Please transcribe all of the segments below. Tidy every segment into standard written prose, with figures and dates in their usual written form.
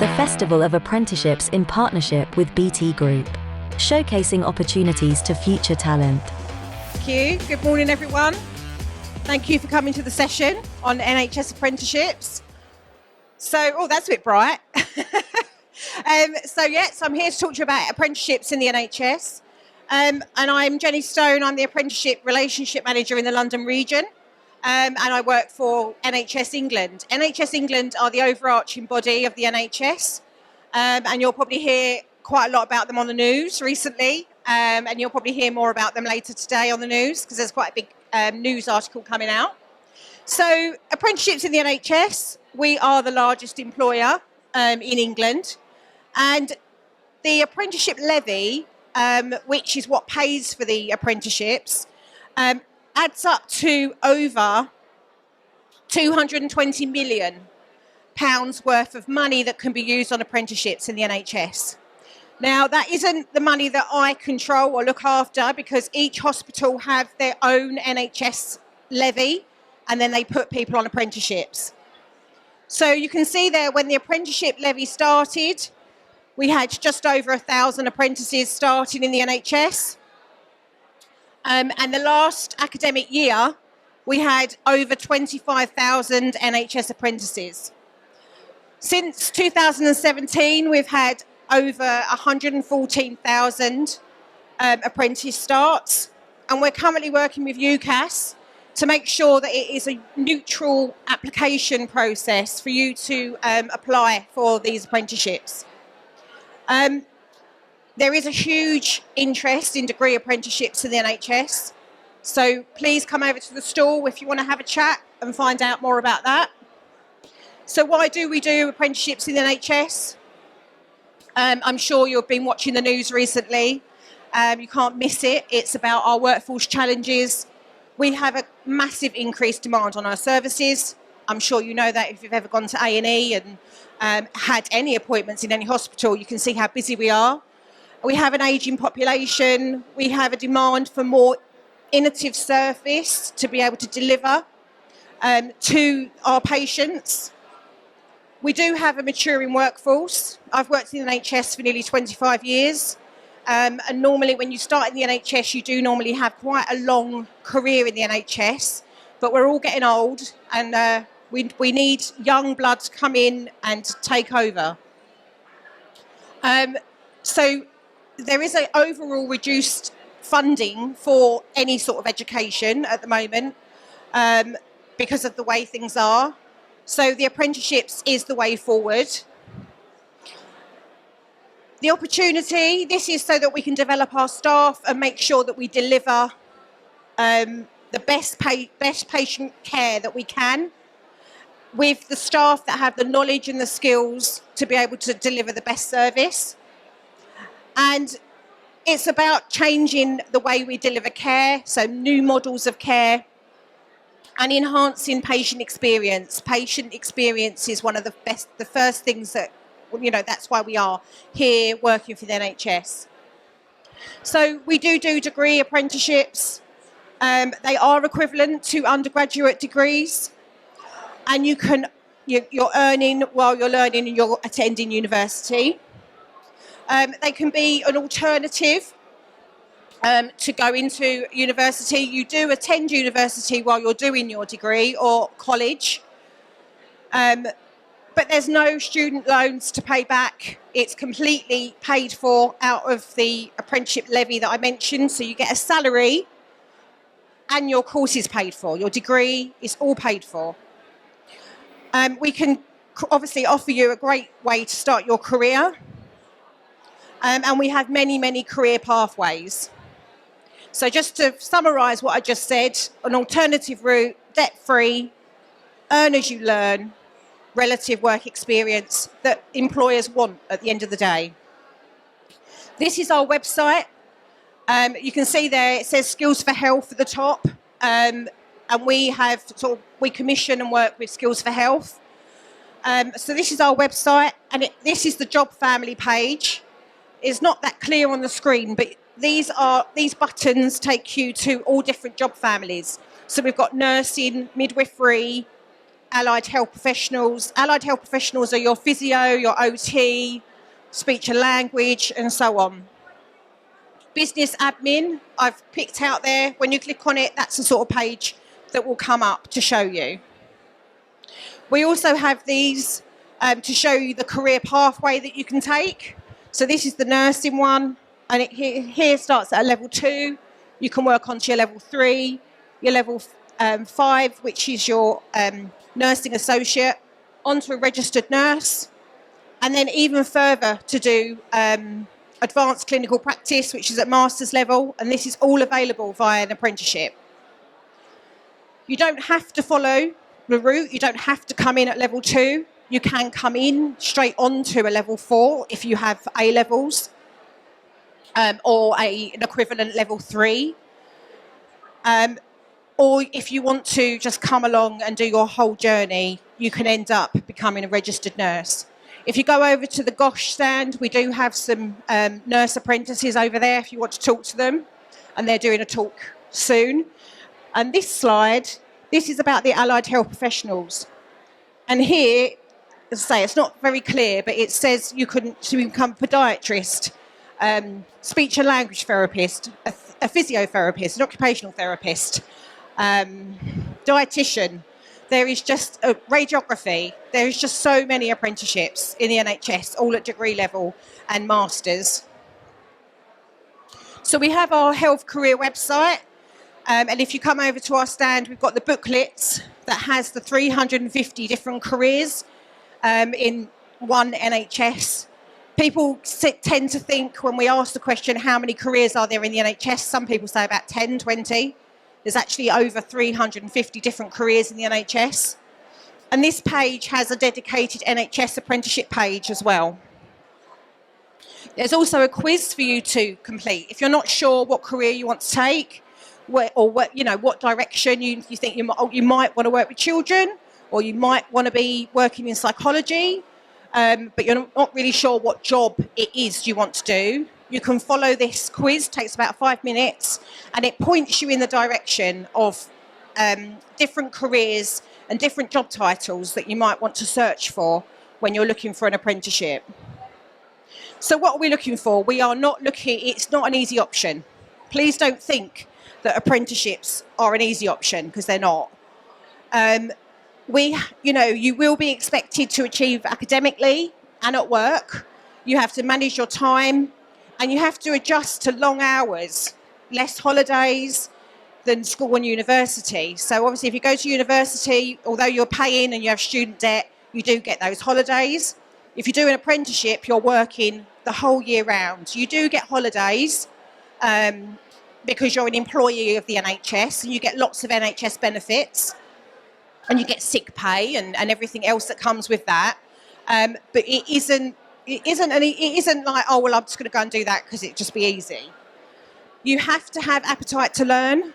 the Festival of Apprenticeships in partnership with BT Group, showcasing opportunities to future talent. Thank you. Good morning, everyone. Thank you for coming to the session on NHS Apprenticeships. That's a bit bright. Yes, I'm here to talk to you about apprenticeships in the NHS. And I'm Jenny Stone. I'm the Apprenticeship Relationship Manager in the London region. And I work for NHS England. NHS England are the overarching body of the NHS. And you'll probably hear quite a lot about them on the news recently. And you'll probably hear more about them later today on the news because there's quite a big news article coming out. So apprenticeships in the NHS, we are the largest employer in England. And the apprenticeship levy, which is what pays for the apprenticeships, adds up to over £220 million worth of money that can be used on apprenticeships in the NHS. Now, that isn't the money that I control or look after because each hospital have their own NHS levy and then they put people on apprenticeships. So you can see there when the apprenticeship levy started, we had just over 1,000 apprentices starting in the NHS. And the last academic year, we had over 25,000 NHS apprentices. Since 2017, we've had over 114,000 apprentice starts. And we're currently working with UCAS to make sure that it is a neutral application process for you to apply for these apprenticeships. There is a huge interest in degree apprenticeships in the NHS. So please come over to the stall if you want to have a chat and find out more about that. So why do we do apprenticeships in the NHS? I'm sure you've been watching the news recently. You can't miss it. It's about our workforce challenges. We have a massive increased demand on our services. I'm sure you know that if you've ever gone to A&E and had any appointments in any hospital, you can see how busy we are. We have an ageing population. We have a demand for more innovative service to be able to deliver to our patients. We do have a maturing workforce. I've worked in the NHS for nearly 25 years. And normally when you start in the NHS, you do normally have quite a long career in the NHS. But we're all getting old and we need young blood to come in and take over. So there is an overall reduced funding for any sort of education at the moment because of the way things are. So the apprenticeships is the way forward. The opportunity, this is so that we can develop our staff and make sure that we deliver the best patient care that we can with the staff that have the knowledge and the skills to be able to deliver the best service. And it's about changing the way we deliver care, so new models of care, and enhancing patient experience. Patient experience is one of the first things that, that's why we are here working for the NHS. So we do degree apprenticeships. They are equivalent to undergraduate degrees. And you're earning while you're learning and you're attending university. They can be an alternative to go into university. You do attend university while you're doing your degree or college. But there's no student loans to pay back. It's completely paid for out of the apprenticeship levy that I mentioned. So you get a salary and your course is paid for. Your degree is all paid for. We can obviously offer you a great way to start your career. And we have many, many career pathways. So just to summarise what I just said, an alternative route, debt-free, earn as you learn, relative work experience that employers want at the end of the day. This is our website. You can see there it says Skills for Health at the top. And we commission and work with Skills for Health. So this is our website, and this is the job family page. It's not that clear on the screen, but these buttons take you to all different job families. So we've got nursing, midwifery, allied health professionals. Allied health professionals are your physio, your OT, speech and language, and so on. Business admin, I've picked out there. When you click on it, that's the sort of page that will come up to show you. We also have these to show you the career pathway that you can take. So this is the nursing one, and it here starts at a level 2. You can work on to your level 3, your level 5, which is your nursing associate, onto a registered nurse, and then even further to do advanced clinical practice, which is at master's level, and this is all available via an apprenticeship. You don't have to follow the route. You don't have to come in at level 2. You can come in straight onto a level 4 if you have A levels or an equivalent level 3. Or if you want to just come along and do your whole journey, you can end up becoming a registered nurse. If you go over to the GOSH stand, we do have some nurse apprentices over there if you want to talk to them, and they're doing a talk soon. And this slide, this is about the allied health professionals. And here, as I say, it's not very clear, but it says you can become a podiatrist, speech and language therapist, a physiotherapist, an occupational therapist, dietitian. There is just radiography. There is just so many apprenticeships in the NHS, all at degree level and masters. So we have our health career website. And if you come over to our stand, we've got the booklets that has the 350 different careers in one NHS. People tend to think when we ask the question, how many careers are there in the NHS? Some people say about 10, 20. There's actually over 350 different careers in the NHS. And this page has a dedicated NHS apprenticeship page as well. There's also a quiz for you to complete. If you're not sure what career you want to take, what direction you think you might want to work with children, or you might want to be working in psychology, but you're not really sure what job it is you want to do, you can follow this quiz. It takes about 5 minutes, and it points you in the direction of different careers and different job titles that you might want to search for when you're looking for an apprenticeship. So what are we looking for? We are not looking, it's not an easy option. Please don't think that apprenticeships are an easy option, because they're not. You will be expected to achieve academically and at work. You have to manage your time, and you have to adjust to long hours, less holidays than school and university. So obviously if you go to university, although you're paying and you have student debt, you do get those holidays. If you do an apprenticeship, you're working the whole year round. You do get holidays because you're an employee of the NHS, and you get lots of NHS benefits, and you get sick pay and everything else that comes with that. But it isn't like, oh, well, I'm just going to go and do that because it'd just be easy. You have to have appetite to learn.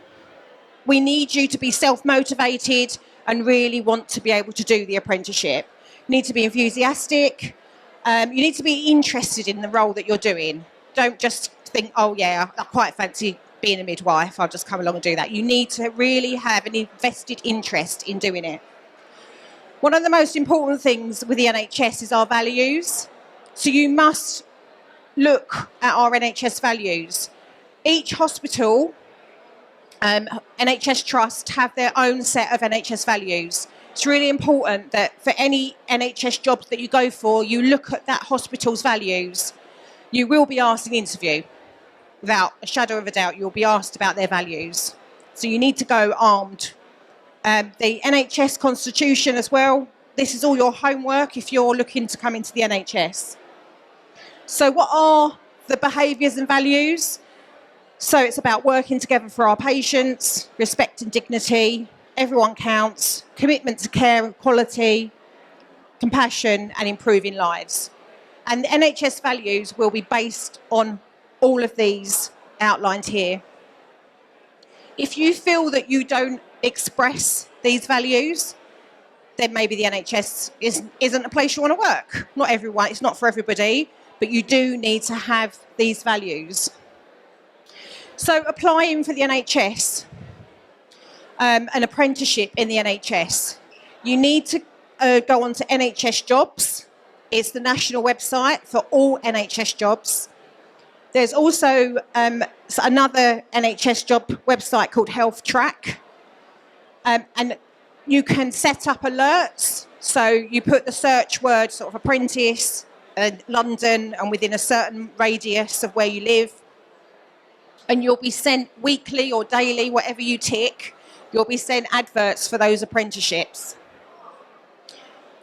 We need you to be self-motivated and really want to be able to do the apprenticeship. You need to be enthusiastic. You need to be interested in the role that you're doing. Don't just think, oh, yeah, I quite fancy being a midwife, I'll just come along and do that. You need to really have an invested interest in doing it. One of the most important things with the NHS is our values. So you must look at our NHS values. Each hospital, NHS Trust, have their own set of NHS values. It's really important that for any NHS jobs that you go for, you look at that hospital's values. You will be asked in an interview. Without a shadow of a doubt, you'll be asked about their values. So you need to go armed. The NHS Constitution as well. This is all your homework if you're looking to come into the NHS. So what are the behaviours and values? So it's about working together for our patients, respect and dignity, everyone counts, commitment to care and quality, compassion and improving lives. And the NHS values will be based on all of these outlined here. If you feel that you don't express these values, then maybe the NHS isn't a place you want to work. Not everyone, it's not for everybody, but you do need to have these values. So applying for the NHS, an apprenticeship in the NHS, You need to go on to NHS Jobs. It's the national website for all NHS jobs. There's also another NHS job website called Health Track. And you can set up alerts. So you put the search word sort of apprentice, London, and within a certain radius of where you live. And you'll be sent weekly or daily, whatever you tick, you'll be sent adverts for those apprenticeships.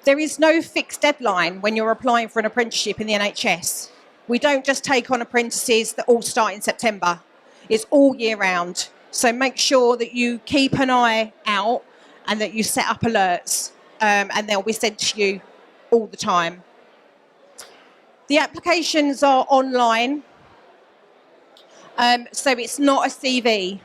There is no fixed deadline when you're applying for an apprenticeship in the NHS. We don't just take on apprentices that all start in September. It's all year round. So make sure that you keep an eye out and that you set up alerts, and they'll be sent to you all the time. The applications are online, so it's not a CV.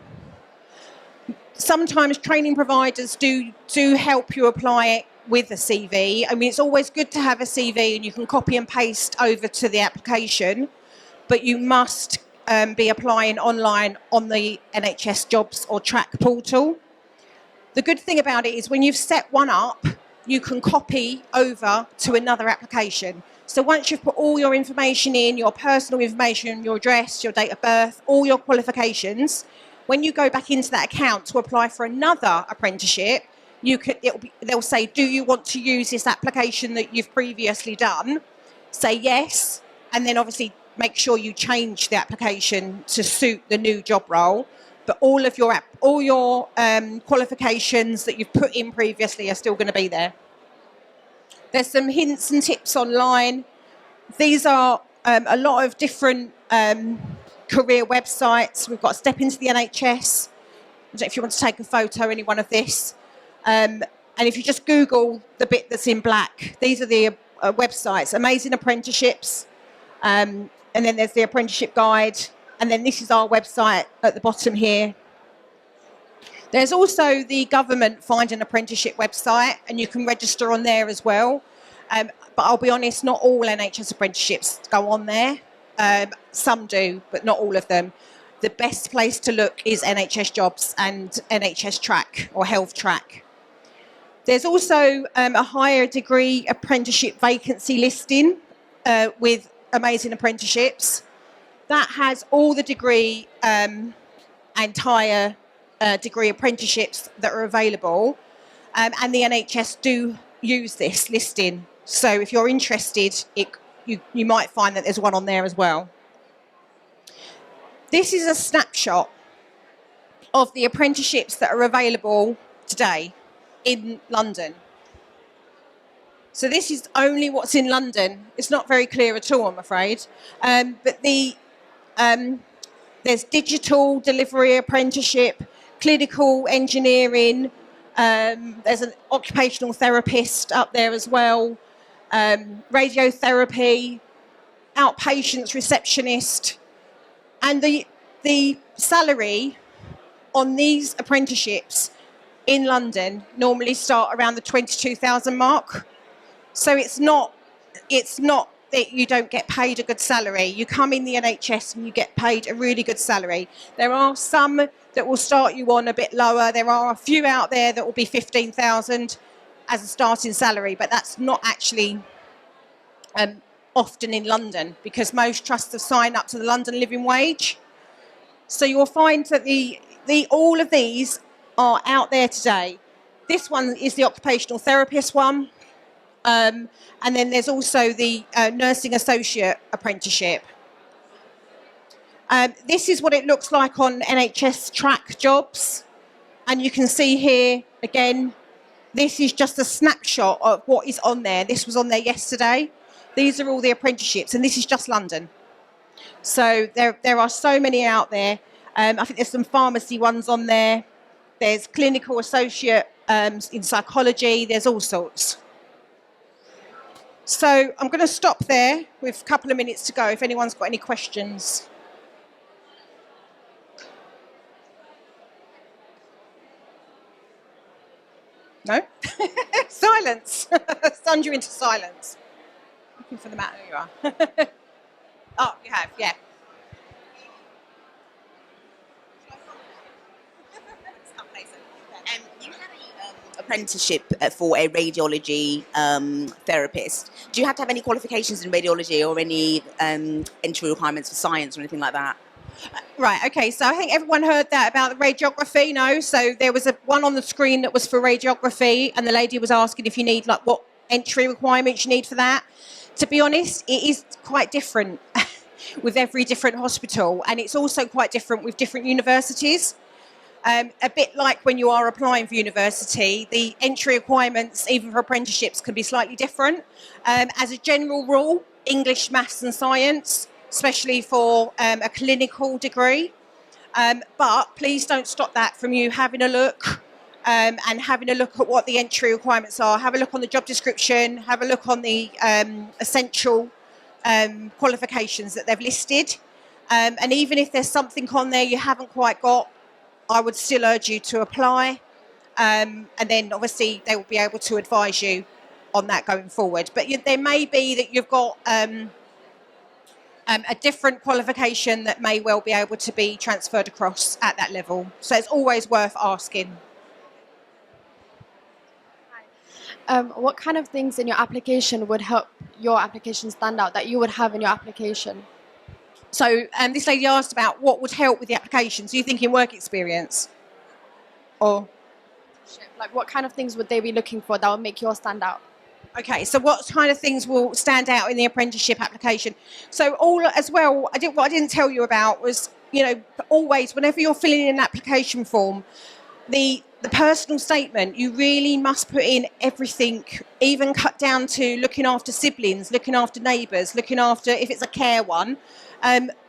Sometimes training providers do help you apply it with a CV. I mean, it's always good to have a CV and you can copy and paste over to the application, but you must be applying online on the NHS Jobs or Track portal. The good thing about it is when you've set one up, you can copy over to another application. So once you've put all your information in, your personal information, your address, your date of birth, all your qualifications, when you go back into that account to apply for another apprenticeship, they'll say, do you want to use this application that you've previously done? Say yes, and then obviously make sure you change the application to suit the new job role. But all your qualifications that you've put in previously are still going to be there. There's some hints and tips online. These are a lot of different career websites. We've got Step Into the NHS. I don't know if you want to take a photo, any one of this. And if you just Google the bit that's in black, these are the websites. Amazing Apprenticeships. And then there's the apprenticeship guide. And then this is our website at the bottom here. There's also the government Find an Apprenticeship website, and you can register on there as well. But I'll be honest, not all NHS apprenticeships go on there. Some do, but not all of them. The best place to look is NHS Jobs and NHS Track or Health Track. There's also a higher degree apprenticeship vacancy listing with Amazing Apprenticeships. That has all the degree and higher degree apprenticeships that are available. And the NHS do use this listing. So if you're interested, you might find that there's one on there as well. This is a snapshot of the apprenticeships that are available today in London. So this is only what's in London. It's not very clear at all, I'm afraid. But there's digital delivery apprenticeship, clinical engineering, there's an occupational therapist up there as well, radiotherapy, outpatients receptionist, and the salary on these apprenticeships in London normally start around the 22,000 mark. So it's not that you don't get paid a good salary. You come in the NHS and you get paid a really good salary. There are some that will start you on a bit lower. There are a few out there that will be 15,000 as a starting salary, but that's not actually often in London because most trusts have signed up to the London Living Wage. So you'll find that all of these are out there today. This one is the occupational therapist one. And then there's also the nursing associate apprenticeship. This is what it looks like on NHS Track Jobs. And you can see here, again, this is just a snapshot of what is on there. This was on there yesterday. These are all the apprenticeships, and this is just London. So there are so many out there. I think there's some pharmacy ones on there. There's clinical associate in psychology. There's all sorts. So I'm going to stop there with a couple of minutes to go if anyone's got any questions. No? Silence. Stunned you into silence. Looking for the mat. There you are. Oh, you have, yeah. You had a apprenticeship for a radiology therapist, do you have to have any qualifications in radiology or any entry requirements for science or anything like that? Right, okay, so I think everyone heard that about the radiography, no? So there was one on the screen that was for radiography, and the lady was asking if you need, like, what entry requirements you need for that. To be honest, it is quite different with every different hospital, and it's also quite different with different universities. A bit like when you are applying for university, the entry requirements, even for apprenticeships, can be slightly different. As a general rule, English, maths and science, especially for a clinical degree. But please don't stop that from you having a look and having a look at what the entry requirements are. Have a look on the job description, have a look on the essential qualifications that they've listed. And even if there's something on there you haven't quite got, I would still urge you to apply. And then obviously they will be able to advise you on that going forward. But there may be that you've got a different qualification that may well be able to be transferred across at that level. So it's always worth asking. What kind of things in your application would help your application stand out that you would have in your application? So this lady asked about what would help with the application. So you thinking work experience? Or? Like what kind of things would they be looking for that would make yours stand out? Okay, so what kind of things will stand out in the apprenticeship application? So all as well, what I didn't tell you about was, always whenever you're filling in an application form, the personal statement, you really must put in everything, even cut down to looking after siblings, looking after neighbours, looking after, if it's a care one,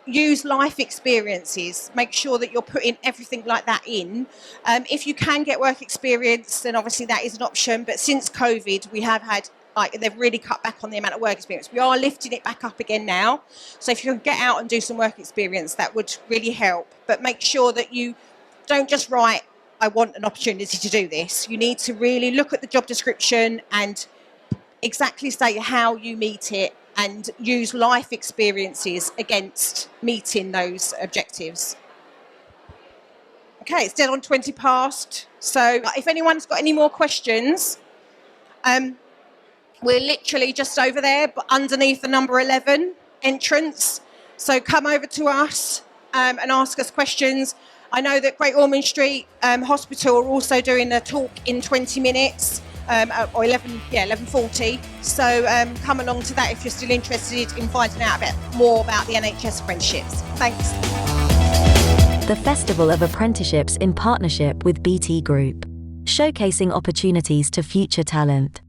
use life experiences. Make sure that you're putting everything like that in. If you can get work experience, then obviously that is an option. But since COVID, we have had, they've really cut back on the amount of work experience. We are lifting it back up again now. So if you can get out and do some work experience, that would really help. But make sure that you don't just write, I want an opportunity to do this. You need to really look at the job description and exactly state how you meet it and use life experiences against meeting those objectives. Okay, it's dead on 20 past. So if anyone's got any more questions, we're literally just over there, but underneath the number 11 entrance. So come over to us and ask us questions. I know that Great Ormond Street Hospital are also doing a talk in 20 minutes. Or 11:40. So come along to that if you're still interested in finding out a bit more about the NHS apprenticeships. Thanks. The Festival of Apprenticeships in partnership with BT Group, showcasing opportunities to future talent.